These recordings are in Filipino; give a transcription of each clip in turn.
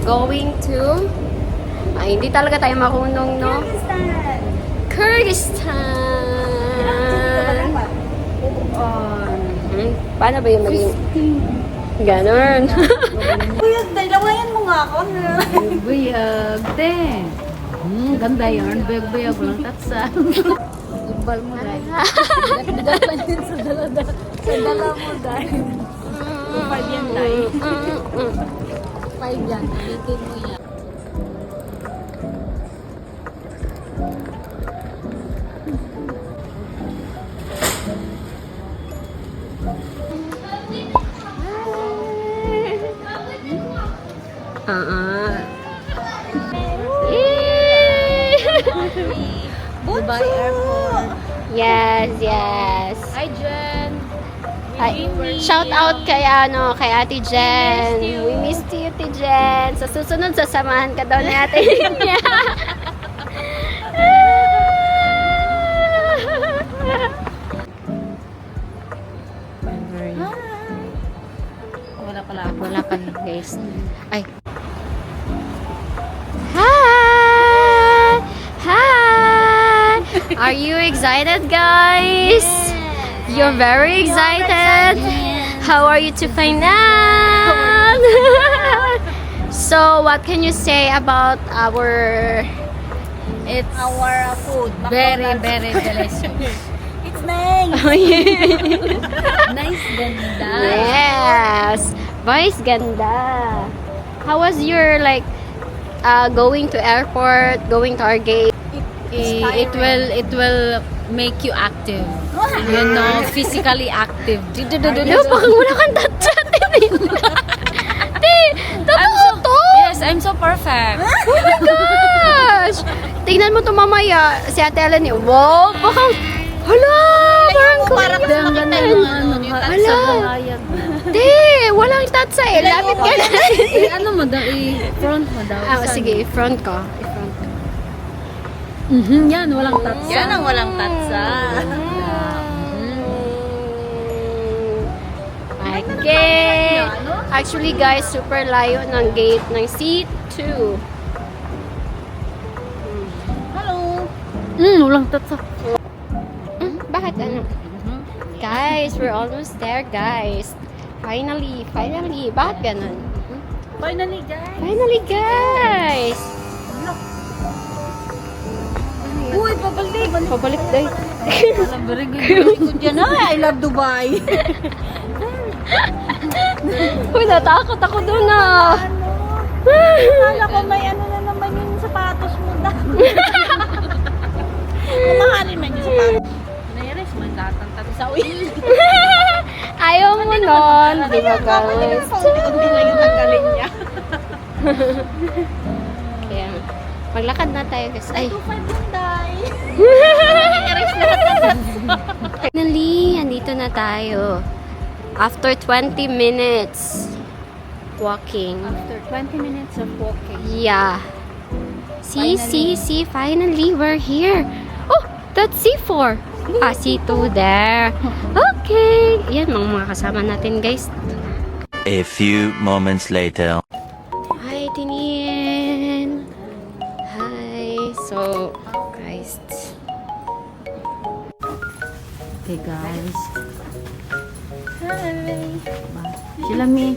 going to... Ay, hindi talaga tayo marunong, no? Kyrgyzstan! Paano ba yung maging... Ganon. Buyag, dalawayan mo nga ako. Buyag, te. Ganda yun. Buyag-buyag, walang tatsa. Ibal mo dahil. Dapat din sa dala mo dahil. 5 yan tayo. 5 yan. Bitin mo yan. Dubai Airport. Yes, yes. Hi, Jen. Ay, shout out kay kay Ate Jen. We missed you, Ate Jen. Sa susunod, sasamahan ka daw ni Ate niya. Wala pala ako. Wala pa, guys. Ay. Hi! Hi! Are you excited, guys? You're very excited? How are you to find out? So, what can you say about our... It's Our food. very, very delicious. It's nice. Oh, yeah. Nice, ganda. Yes! Boys, ganda. How was your, like, going to airport, going to our gate? It will make you active. You know, physically active. Ano, baka wala kang tatchat. Totoo to! Yes, I'm so perfect. Oh my gosh! Tingnan mo to mamaya. Si Ate Ellen, wow, baka, hala, parang Ang ganda ng Hala. sa buhayag. Di, walang tatsa eh. Lapit ka na. Ano mo daw, front mo daw. Sige, front ko. Yan, walang tatsa. Yan ang walang tatsa. Okay. Actually guys, super layo ng gate ng C2. Hello. Walang tatsa. Bakit ano? Guys, we're almost there, guys. Finally. Bakit ganun? Finally, guys. Finally, guys. Uy, pabalik. Pabalik day. Very good. Ikot dyan na. I love Dubai. Uy, natakot ako doon Kala ko may ano na naman yung sapatos mo da. Mamahalin man yung sapatos. Nairis, may latang tatsa. Uy. Ayaw mo nun. Di ba, guys? Kunti lang yung tanggalin niya. Kaya, maglakad na tayo, guys. Ay. 2.5 yung day. Finally, andito na tayo. After 20 minutes walking. After 20 minutes of walking. Yeah. See, finally, we're here. Oh, that's C4. C2 there. Okay. Yan, mga kasama natin, guys. A few moments later. Hi, Tinin. Hi. So, guys. Okay, guys. Hi. Sila mi.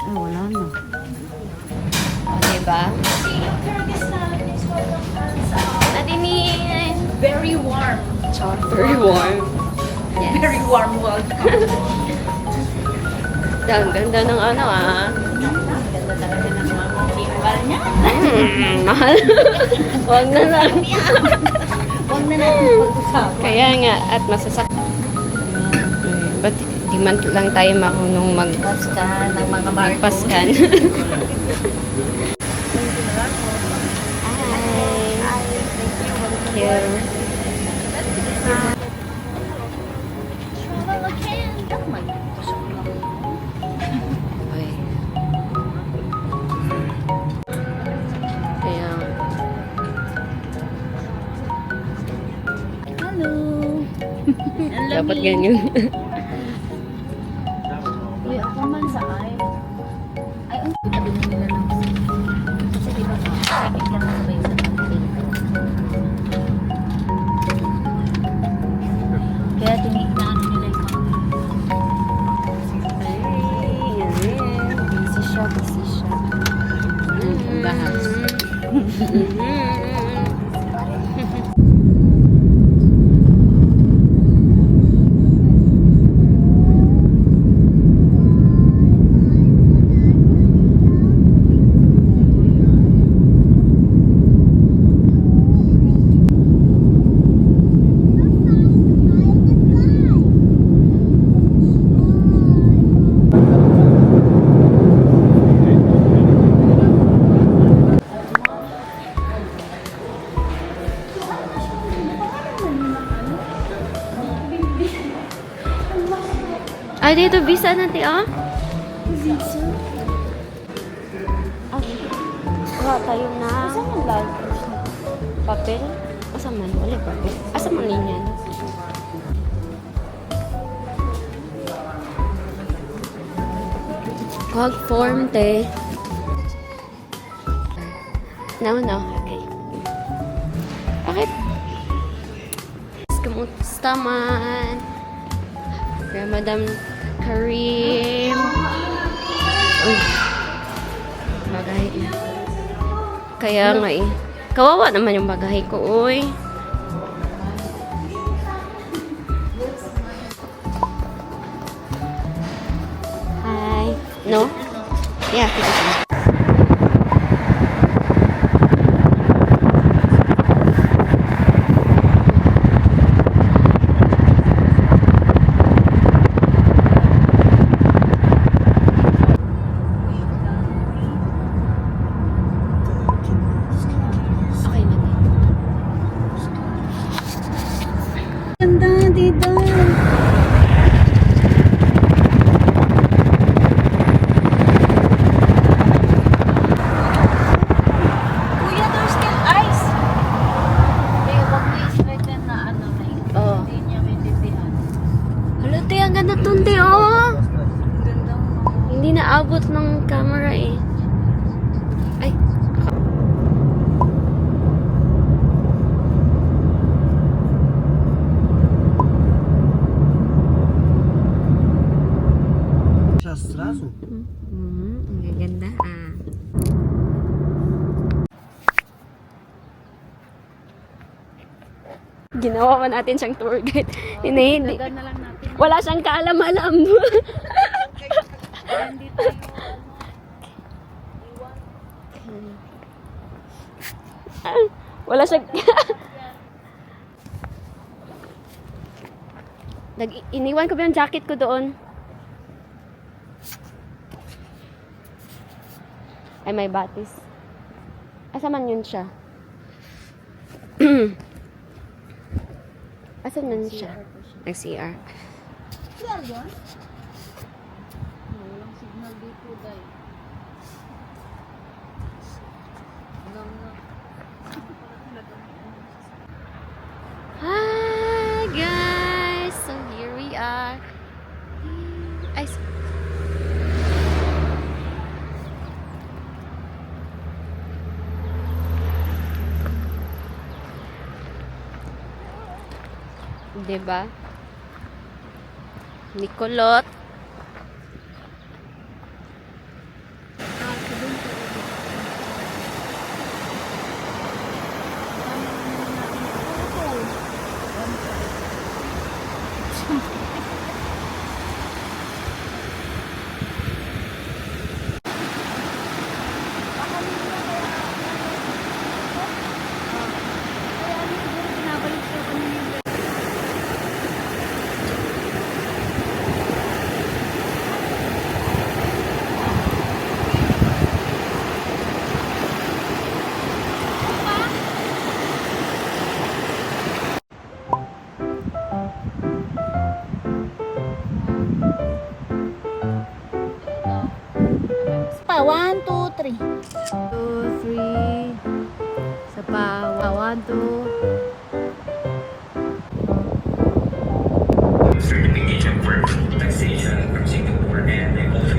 Ay, wala na. Diba? Natinin. Very warm. Very warm. Yes. Very warm welcome. Ang ganda ng ano Ganda talaga ng mga timbal niya. Mahal. Huwag na lang. Huwag na natin pag-usapan. Kaya nga, at masasak. Ba't di man lang tayo marunong Paskan ng mga barko. magpaskan? Thank you. Ay. Kaya, Hello. dapat ganyan. naman sa ay. Ay, ang tabi na nila ng kasi di ba kapit lang sabay sa kantin. Kaya tinihinaan nila yung Busy siya, busy siya. bahas. Ay, dito visa natin, oh. Visa? Ah, kuha tayo na. Asa man ba? Papel? Asa man? Wala papel. Asa man yan? Kuha form, te. No. Okay. Bakit? Kamusta man? Kaya Madam Karim. Uy. Bagay. Kaya nga eh. Kawawa naman yung bagay ko, uy. Hi. No? Yeah, kita. Okay na din. Ganda dito. Kuya, there's still ice. Kaya wag mo expected na ano na Oo. hindi niya maintindihan. Hala, te, ang ganda tun, te, oh. Ganda mo. Hindi naabot ng camera eh. Ay. Сразу? Ang gaganda, ah. Ginawa pa natin siyang tour guide. Hindi. Dagan na lang natin. Wala siyang kaalam-alam. Hindi tayo Wala siyang... Iniwan ko ba yung jacket ko doon? Ay, may batis. Asa man yun siya? Asa man siya? Nag-CR. clear yun? Walang signal dito, day. Hi guys! So here we are. Ay, diba? Nicolot. Pa, 1, 2, 3. 2, 3. Sa pa. 1, 2. Certification for taxation from Singapore and they also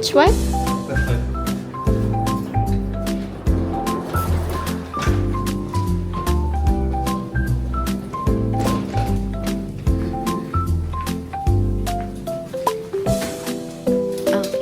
Which one? Okay.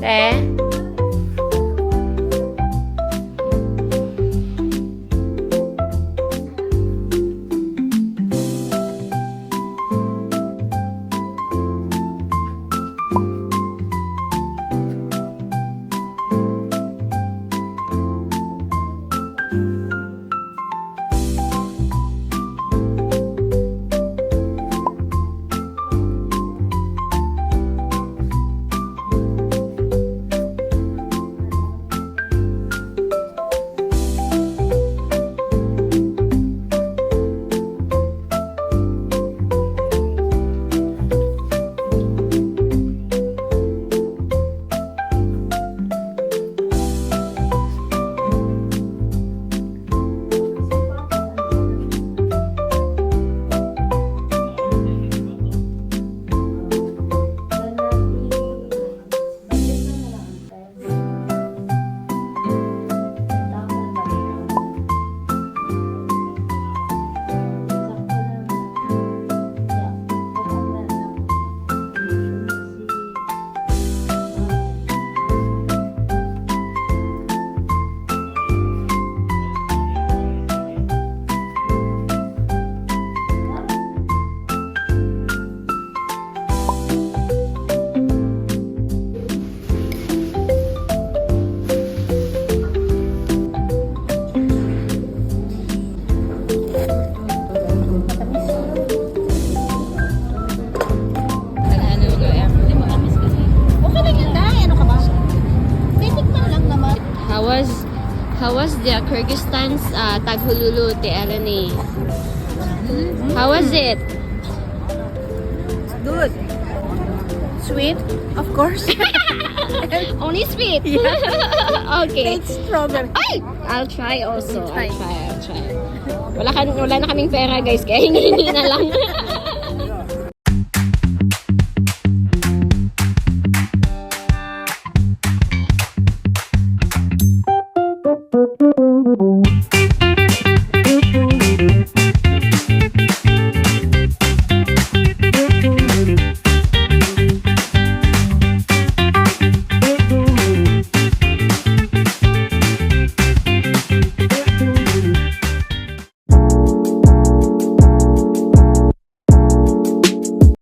Te? How was the Kyrgyzstan's Taghululu, Te Eleni? How was it? Good. Sweet, of course. Only sweet. Okay. It's strawberry. Ay! I'll try also. I'll try. Wala na kaming pera guys, kaya hingi na lang.